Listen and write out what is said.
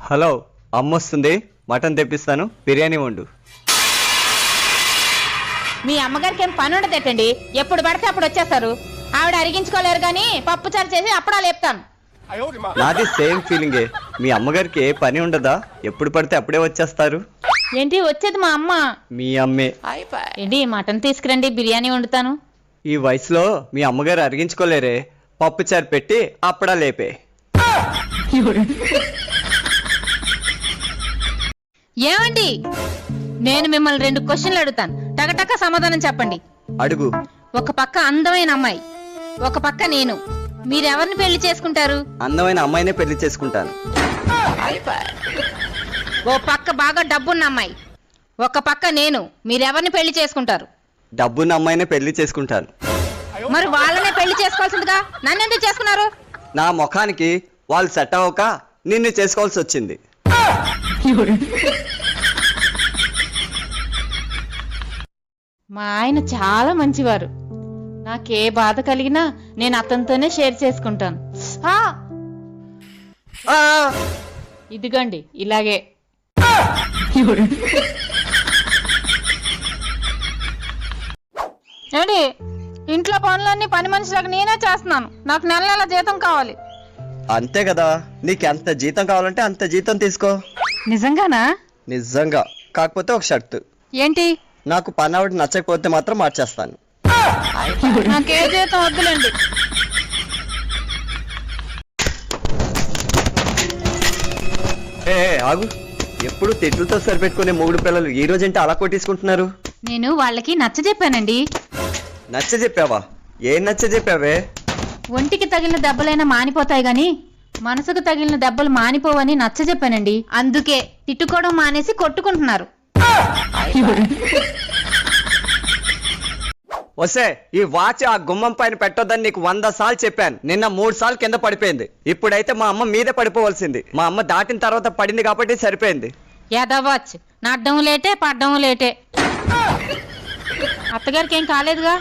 Hello, అమ్మొస్తుంది, mutton తెప్పిస్తాను, బిర్యానీ వండు. మీ అమ్మగారికి ఏం పని ఉండదేటండి, ఎప్పుడు పడితే అప్పుడు వచ్చేస్తారు. ఆవిడ అరిగించుకోలేరు గాని పప్పుచారు చేసి అప్పుడా లేపుతాను. నాది సేమ్ ఫీలింగే. మీ అమ్మగారికి ఏ పని ఉండదా? ఎప్పుడు పడితే అప్పుడే వచ్చేస్తారు. ఏంటి వచ్చేది మా అమ్మ? మీ అమ్మే. ఏంటి మటన్ తీసుకురండి, బిర్యానీ వండుతాను. ఈ వయసులో మీ అమ్మగారు అరిగించుకోలేరే, పప్పుచారు పెట్టి అప్పుడా లేపే. ఏమండి, నేను మిమ్మల్ని 2 క్వశ్చన్లు అడుగుతాను, టకటక సమాధానం చెప్పండి. అడుగు. ఒక పక్క అందమైన అమ్మాయి, ఒక పక్క నేను, మీరెవరిని పెళ్లి చేసుకుంటారు? అందమైన అమ్మాయినే పెళ్లి చేసుకుంటాను. ఓ పక్క బాగా డబ్బున్న అమ్మాయి, ఒక పక్క నేను, మీరెవరిని పెళ్లి చేసుకుంటారు? డబ్బున్న అమ్మాయినే పెళ్లి చేసుకుంటాను. మరి వాళ్ళనే పెళ్లి చేసుకోవాల్సిందిగా నన్ను ఎందుకు చేసుకున్నారు? నా ముఖానికి వాళ్ళు సెట్ అవ్వక నిన్ను చేసుకోవాల్సి వచ్చింది. మా ఆయన చాలా మంచివారు. నాకే బాధ కలిగినా నేను అతనితోనే షేర్ చేసుకుంటాను. ఇదిగోండి ఇలాగే. ఏంటి, ఇంట్లో పనులన్నీ పని మనిషిలాగా నేనే చేస్తున్నాను. నాకు నెల నెల జీతం కావాలి. అంతే కదా, నీకు ఎంత జీతం కావాలంటే అంత జీతం తీసుకో. నిజంగానా? నిజంగా. కాకపోతే ఒక షర్తు. ఏంటి? నాకు పని ఆవిడ నచ్చకపోతే మాత్రం మార్చేస్తాను. నాకే జీతం వద్దులేండి. ఏ ఆగు, ఎప్పుడు తిట్లతో సరిపెట్టుకునే 3 పిల్లలు ఈ రోజంటే అలా కొట్టేసుకుంటున్నారు. నేను వాళ్ళకి నచ్చ చెప్పానండి. నచ్చ చెప్పావా? ఏం నచ్చ చెప్పావే? ఒంటికి తగిలిన దెబ్బలైనా మానిపోతాయి గాని మనసుకు తగిలిన దెబ్బలు మానిపోవని నచ్చ చెప్పానండి. అందుకే తిట్టుకోవడం మానేసి కొట్టుకుంటున్నారు. వసే, ఈ వాచ్ ఆ గుమ్మం పైన పెట్టొద్దని నీకు 100 సార్లు చెప్పాను. నిన్న 3 సార్లు కింద పడిపోయింది. ఇప్పుడైతే మా అమ్మ మీదే పడిపోవలసింది. మా అమ్మ దాటిన తర్వాత పడింది కాబట్టి సరిపోయింది. యాదవాచ్ నడ్డం లేటే పడ్డం లేటే. అత్తగారికి ఏం కాలేదుగా?